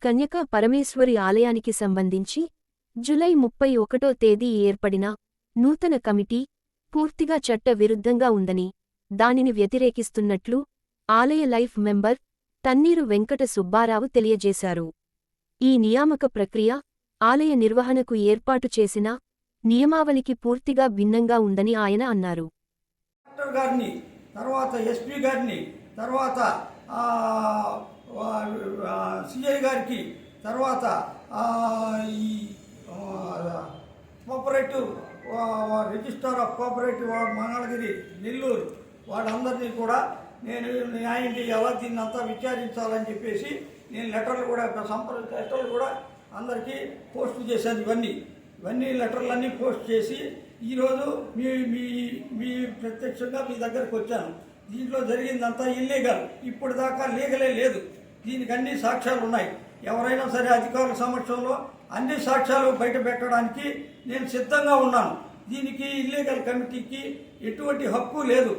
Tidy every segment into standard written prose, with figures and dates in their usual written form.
కన్యకా పరమేశ్వరి ఆలయానికి సంబంధించి జూలై 31వ తేదీ ఏర్పడిన నూతన కమిటీ పూర్తిగా చట్ట విరుద్ధంగా ఉందని దానిని వ్యతిరేకిస్తున్నట్లు ఆలయ లైఫ్ మెంబర్ తన్నీరు వెంకట సుబ్బారావు తెలియజేశారు. ఈ నియామక ప్రక్రియ ఆలయ నిర్వహణకు ఏర్పాటు చేసిన నియమావళికి పూర్తిగా భిన్నంగా ఉందని ఆయన అన్నారు. సిఐ గారికి, తర్వాత ఈ cooperative registrar of cooperative Mangalagiri Nellore వాళ్ళందరినీ కూడా నేను న్యాయం చేయాలా, దీన్ని అంతా విచారించాలని చెప్పేసి నేను లెటర్లు కూడా అందరికీ పోస్ట్ చేశాను. ఇవన్నీ లెటర్లన్నీ పోస్ట్ చేసి ఈరోజు మీ ప్రత్యక్షంగా మీ దగ్గరకు వచ్చాను. దీంట్లో జరిగిందంతా ఇల్లీగల్, ఇప్పుడు దాకా లీగలే లేదు. దీనికి అన్ని సాక్ష్యాలు ఉన్నాయి. ఎవరైనా సరే అధికారుల సమక్షంలో అన్ని సాక్ష్యాలు బయట పెట్టడానికి నేను సిద్ధంగా ఉన్నాను. దీనికి ఇల్లీగల్ కమిటీకి ఎటువంటి హక్కు లేదు.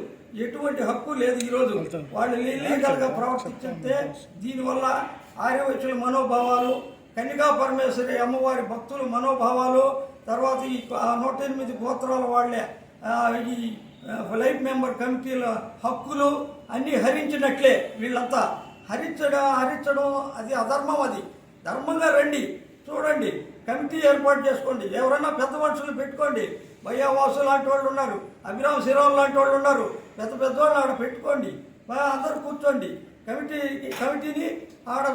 ఈరోజు వాళ్ళు ఇల్లీగల్గా ప్రవర్తించితే దీనివల్ల ఆర్యవైశ్యుల మనోభావాలు, కన్యకా పరమేశ్వరి అమ్మవారి భక్తుల మనోభావాలు, తర్వాత ఈ 108 గోత్రాల వాళ్ళే ఈ లైఫ్ మెంబర్ కమిటీల హక్కులు అన్నీ హరించినట్లే. వీళ్ళంతా హరించడం అది అధర్మం. అది ధర్మంగా రండి, చూడండి, కమిటీ ఏర్పాటు చేసుకోండి. ఎవరైనా పెద్ద మనుషులు పెట్టుకోండి. భయ్యావాసు లాంటి వాళ్ళు ఉన్నారు, అభిరామ్ శ్రీరామ్ లాంటి వాళ్ళు ఉన్నారు. పెద్దవాళ్ళు ఆడ పెట్టుకోండి, అందరూ కూర్చోండి. కమిటీని ఆడ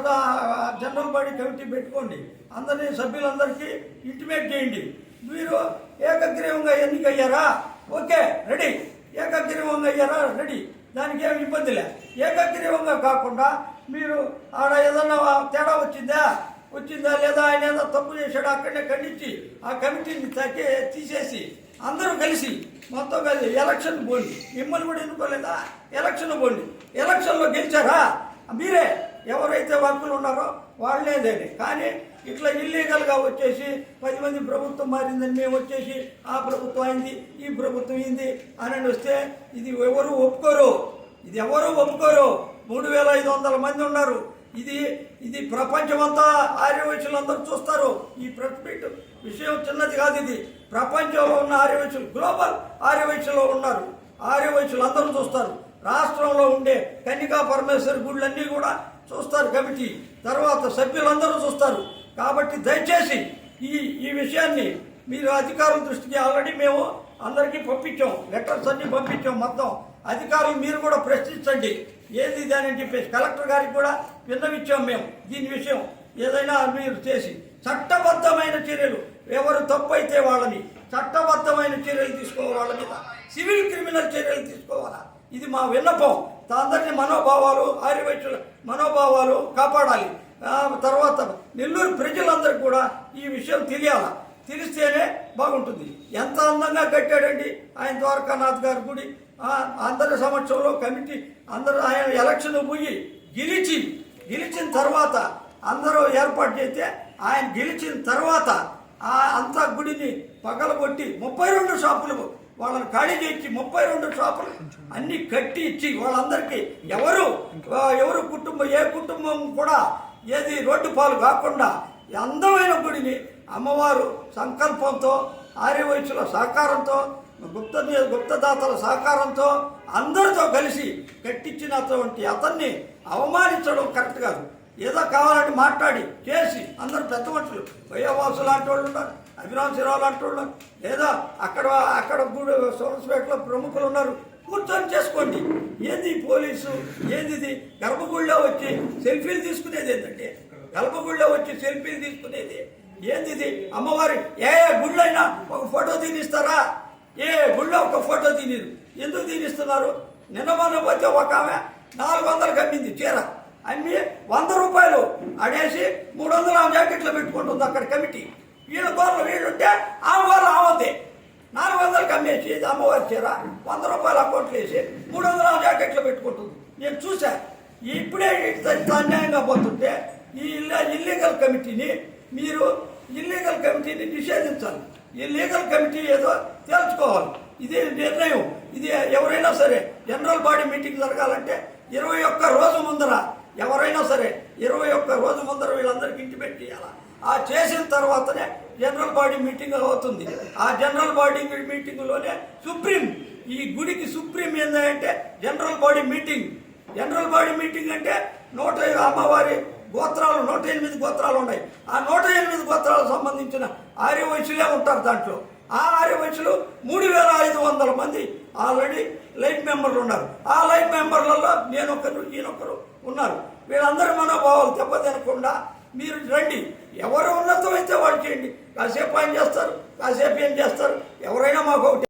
జనరల్ బాడీ కమిటీ పెట్టుకోండి. అందరినీ సభ్యులందరికీ ఇంటిమేట్ చేయండి. మీరు ఏకగ్రీవంగా ఎన్నికయ్యారా? Okay, ready. ఏకగ్రీవంగా అయ్యారా? రెడీ. దానికి ఏమి ఇబ్బందిలే. ఏకగ్రీవంగా కాకుండా మీరు ఆడ ఏదన్నా తేడా వచ్చిందా లేదా, ఆయన ఏదో తప్పు చేశాడు అక్కడనే ఖండించి ఆ కమిటీని తీసేసి అందరూ కలిసి మొత్తం కలిసి ఎలక్షన్ పోండి. మిమ్మల్ని కూడా ఎన్నుకోలేదా? ఎలక్షన్ పోండి. ఎలక్షన్లో గెలిచారా? మీరే. ఎవరైతే వర్కులు ఉన్నారో వాళ్ళేదేనే. కానీ ఇట్లా ఇల్లీగల్గా వచ్చేసి 10 మంది ప్రభుత్వం మారిందని మేము వచ్చేసి ఆ ప్రభుత్వం అయింది, ఈ ప్రభుత్వం అయింది అని వస్తే ఇది ఎవరు ఒప్పుకోరు. 3500 మంది ఉన్నారు. ఇది ప్రపంచమంతా ఆర్యవైశ్యులందరూ చూస్తారు. ఈ ప్రెస్ విషయం చిన్నది కాదు. ఇది ప్రపంచంలో ఉన్న ఆర్యవైశ్యులు, గ్లోబల్ ఆర్యవైశ్యులో ఉన్నారు. ఆర్యవైశ్యులు అందరూ చూస్తారు. రాష్ట్రంలో ఉండే కన్యకా పరమేశ్వరి గుళ్ళన్నీ కూడా చూస్తారు కమిటీ, తర్వాత సభ్యులందరూ చూస్తారు. కాబట్టి దయచేసి ఈ విషయాన్ని మీరు అధికారుల దృష్టికి ఆల్రెడీ మేము అందరికీ పంపించాం, లెటర్స్ అన్నీ పంపించాం. మొత్తం అధికారులు మీరు కూడా ప్రశ్నించండి, ఏది అని చెప్పేసి కలెక్టర్ గారికి కూడా విన్నవించాం మేము. దీని విషయం ఏదైనా మీరు చేసి చట్టబద్ధమైన చర్యలు, ఎవరు తప్పు అయితే వాళ్ళని చట్టబద్ధమైన చర్యలు తీసుకోవాలి. వాళ్ళ మీద సివిల్ క్రిమినల్ చర్యలు తీసుకోవాలా. ఇది మా విన్నపం. అందరినీ మనోభావాలు, ఆర్యవైశ్యుల మనోభావాలు కాపాడాలి. తర్వాత నెల్లూరు ప్రజలందరికీ కూడా ఈ విషయం తెలియాలా. తెలిస్తేనే బాగుంటుంది. ఎంత అందంగా కట్టాడండి ఆయన ద్వారకానాథ్ గారి గుడి. అందరి సమక్షంలో కమిటీ అందరూ ఆయన ఎలక్షన్ పోయి గెలిచిన తర్వాత అందరూ ఏర్పాటు చేస్తే ఆయన గెలిచిన తర్వాత అంత గుడిని పగలగొట్టి 32 షాపులు వాళ్ళని ఖాళీ చేయించి 32 షాపులు అన్ని కట్టి ఇచ్చి వాళ్ళందరికీ ఎవరు కుటుంబం, ఏ కుటుంబం కూడా ఏది రోడ్డు పాలు కాకుండా అందమైన గుడిని అమ్మవారు సంకల్పంతో, ఆర్యవైశ్యుల సహకారంతో, గుప్తదాతల సహకారంతో అందరితో కలిసి కట్టించినటువంటి అతన్ని అవమానించడం కరెక్ట్ కాదు. ఏదో కావాలని మాట్లాడి చేసి అందరు పెద్ద మనుషులు, భయ్యవాసు లాంటి వాళ్ళు ఉన్నారు, అభిరామ్ శ్రీరావు లాంటి వాళ్ళు ఉన్నారు, లేదా అక్కడ గుడి సోమస్పేటలో ప్రముఖులు ఉన్నారు. కూర్చొని చేసుకోండి. ఏంది పోలీసు, ఏంది గర్భగుడిలో వచ్చి సెల్ఫీలు తీసుకునేది? ఏంటంటే గర్భగుడిలో వచ్చి సెల్ఫీలు తీసుకునేది ఏంది? అమ్మవారి ఏ గుడిలో అయినా ఒక ఫోటో తీనిస్తారా? ఏ గుడిలో ఒక ఫోటో తీనిరు. ఎందుకు తీనిస్తున్నారు? నిన్న పోతే ఒక ఆమె 400కి అమ్మింది చీర. అమ్మి 100 రూపాయలు అడేసి 300 ఆమె జాకెట్లో పెట్టుకుంటుంది అక్కడ కమిటీ. వీళ్ళ గోర్లు వీళ్ళుంటే ఆమె గోర్లు ఆమెతే 400కి అమ్మేసి అమ్మవారి చీర 100 రూపాయలు అకౌంట్లు వేసి 300 ఆమె జాకెట్లో పెట్టుకుంటుంది. నేను చూసా. ఇప్పుడే అన్యాయంగా పోతుంటే ఈ ఇల్లీగల్ కమిటీని నిషేధించాలి. ఈ లీగల్ కమిటీ ఏదో తేల్చుకోవాలి. ఇది నిర్ణయం. ఇది ఎవరైనా సరే జనరల్ బాడీ మీటింగ్ జరగాలంటే 21 రోజు ముందర ఎవరైనా సరే 21 రోజు ముందర వీళ్ళందరికీ ఇంటిమేట్ చేయాలి. ఆ చేసిన తర్వాతనే జనరల్ బాడీ మీటింగ్ అవుతుంది. ఆ జనరల్ బాడీ మీటింగ్లోనే సుప్రీం, ఈ గుడికి సుప్రీం ఏంటంటే general body meeting. General body meeting అంటే అమ్మవారి గోత్రాలు 108 గోత్రాలు ఉన్నాయి. ఆ 108 గోత్రాలకు సంబంధించిన ఆర్యవైశ్యులే ఉంటారు దాంట్లో. ఆ ఆర్యవైశ్యులు 3500 మంది ఆల్రెడీ లైఫ్ మెంబర్లు ఉన్నారు. ఆ లైఫ్ మెంబర్లలో నేనొకరు ఈయనొకరు ఉన్నారు. వీళ్ళందరి మనోభావాలు దెబ్బతినకుండా మీరు రండి. ఎవరు ఉన్నతమైతే వాళ్ళు చేయండి. కాసేపు ఆయన చేస్తారు, కాసేపు ఏం చేస్తారు. ఎవరైనా మాకు